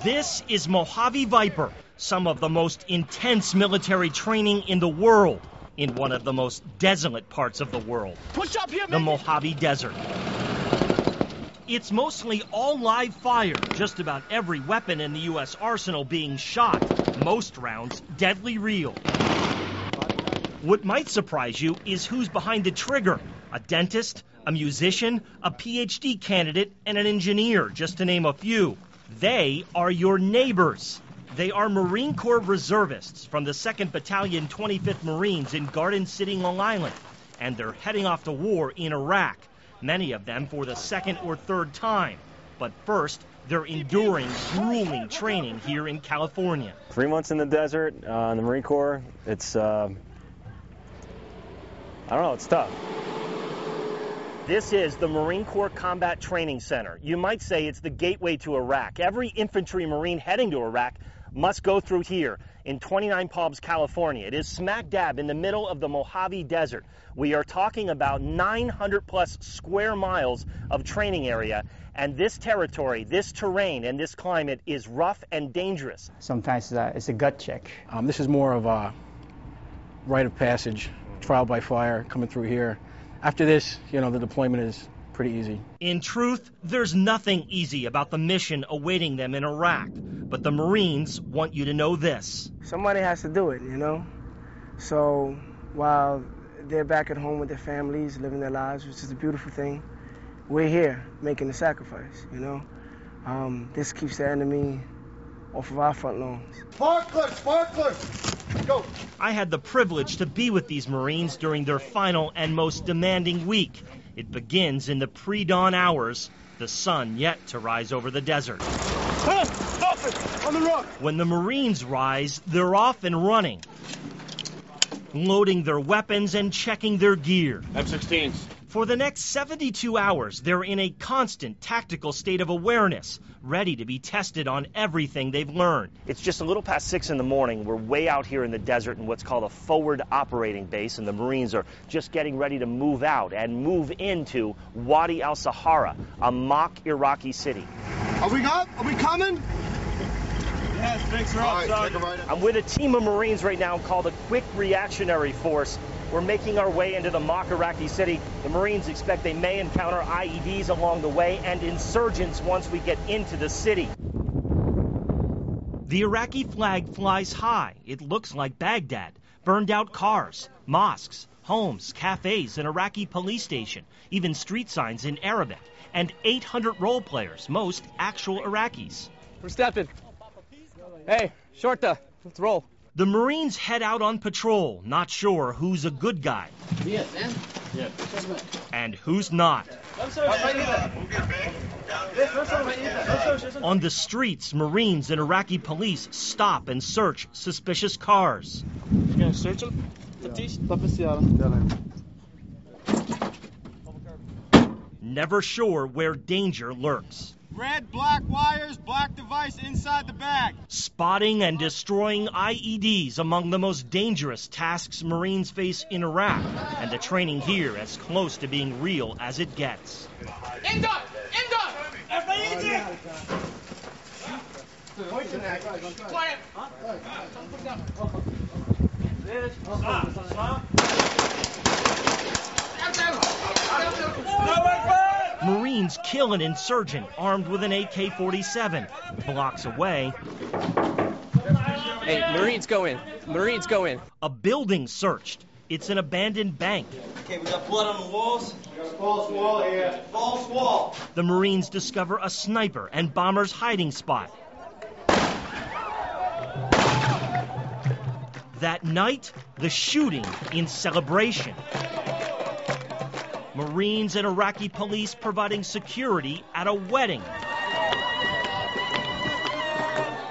This is Mojave Viper, some of the most intense military training in the world, in one of the most desolate parts of the world, the Mojave Desert. It's mostly all live fire, just about every weapon in the U.S. arsenal being shot, most rounds deadly real. What might surprise you is who's behind the trigger: a dentist, a musician, a PhD candidate, and an engineer, just to name a few. They are your neighbors. They are Marine Corps reservists from the 2nd Battalion, 25th Marines in Garden City, Long Island, and they're heading off to war in Iraq, many of them for the second or third time. But first, they're enduring grueling training here in California. 3 months in the desert, in the Marine Corps, it's, I don't know, it's tough. This is the Marine Corps Combat Training Center. You might say it's the gateway to Iraq. Every infantry Marine heading to Iraq must go through here in 29 Palms, California. It is smack dab in the middle of the Mojave Desert. We are talking about 900 plus square miles of training area, and this territory, this terrain, and this climate is rough and dangerous. Sometimes it's a gut check. This is more of a rite of passage, trial by fire, coming through here. After this, you know, the deployment is pretty easy. In truth, there's nothing easy about the mission awaiting them in Iraq. But the Marines want you to know this. Somebody has to do it, you know? So while they're back at home with their families, living their lives, which is a beautiful thing, we're here making the sacrifice, you know? This keeps the enemy off of our front lawns. Sparklers! Go! I had the privilege to be with these Marines during their final and most demanding week. It begins in the pre-dawn hours, the sun yet to rise over the desert. Stop it! On the rock! When the Marines rise, they're off and running, loading their weapons and checking their gear. M16s. For the next 72 hours, they're in a constant tactical state of awareness, ready to be tested on everything they've learned. It's just a little past 6 in the morning. We're way out here in the desert in what's called a forward operating base, and the Marines are just getting ready to move out and move into Wadi al-Sahara, a mock Iraqi city. Are we up? Are we coming? Yes, thanks for up, son. I'm with a team of Marines right now called a Quick Reactionary Force. We're making our way into the mock Iraqi city. The Marines expect they may encounter IEDs along the way and insurgents once we get into the city. The Iraqi flag flies high. It looks like Baghdad. Burned out cars, mosques, homes, cafes, an Iraqi police station, even street signs in Arabic, and 800 role players, most actual Iraqis. We're stepping. Hey, Shorta, let's roll. The Marines head out on patrol, not sure who's a good guy and who's not. On the streets, Marines and Iraqi police stop and search suspicious cars. You gonna search them? Never sure where danger lurks. Red, black wires, black device inside the bag. Spotting and destroying IEDs among the most dangerous tasks Marines face in Iraq, and the training here as close to being real as it gets. Quiet. Marines kill an insurgent armed with an AK-47. Blocks away, Hey, Marines go in. Marines go in. a building searched. It's an abandoned bank. Okay, we got blood on the walls. We got a false wall here. False wall. The Marines discover a sniper and bomber's hiding spot. That night, the shooting in celebration. Marines and Iraqi police providing security at a wedding.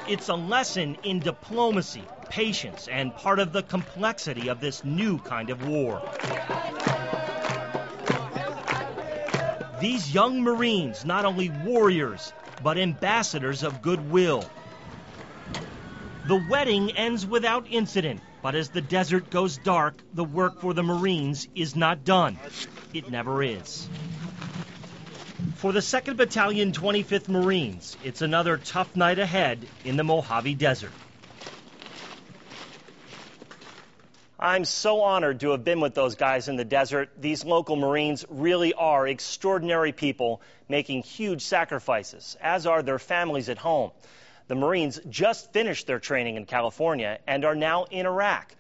It's a lesson in diplomacy, patience, and part of the complexity of this new kind of war. These young Marines, not only warriors, but ambassadors of goodwill. The wedding ends without incident, but as the desert goes dark, the work for the Marines is not done. It never is. For the 2nd Battalion, 25th Marines, it's another tough night ahead in the Mojave Desert. I'm so honored to have been with those guys in the desert. These local Marines really are extraordinary people making huge sacrifices, as are their families at home. The Marines just finished their training in California and are now in Iraq.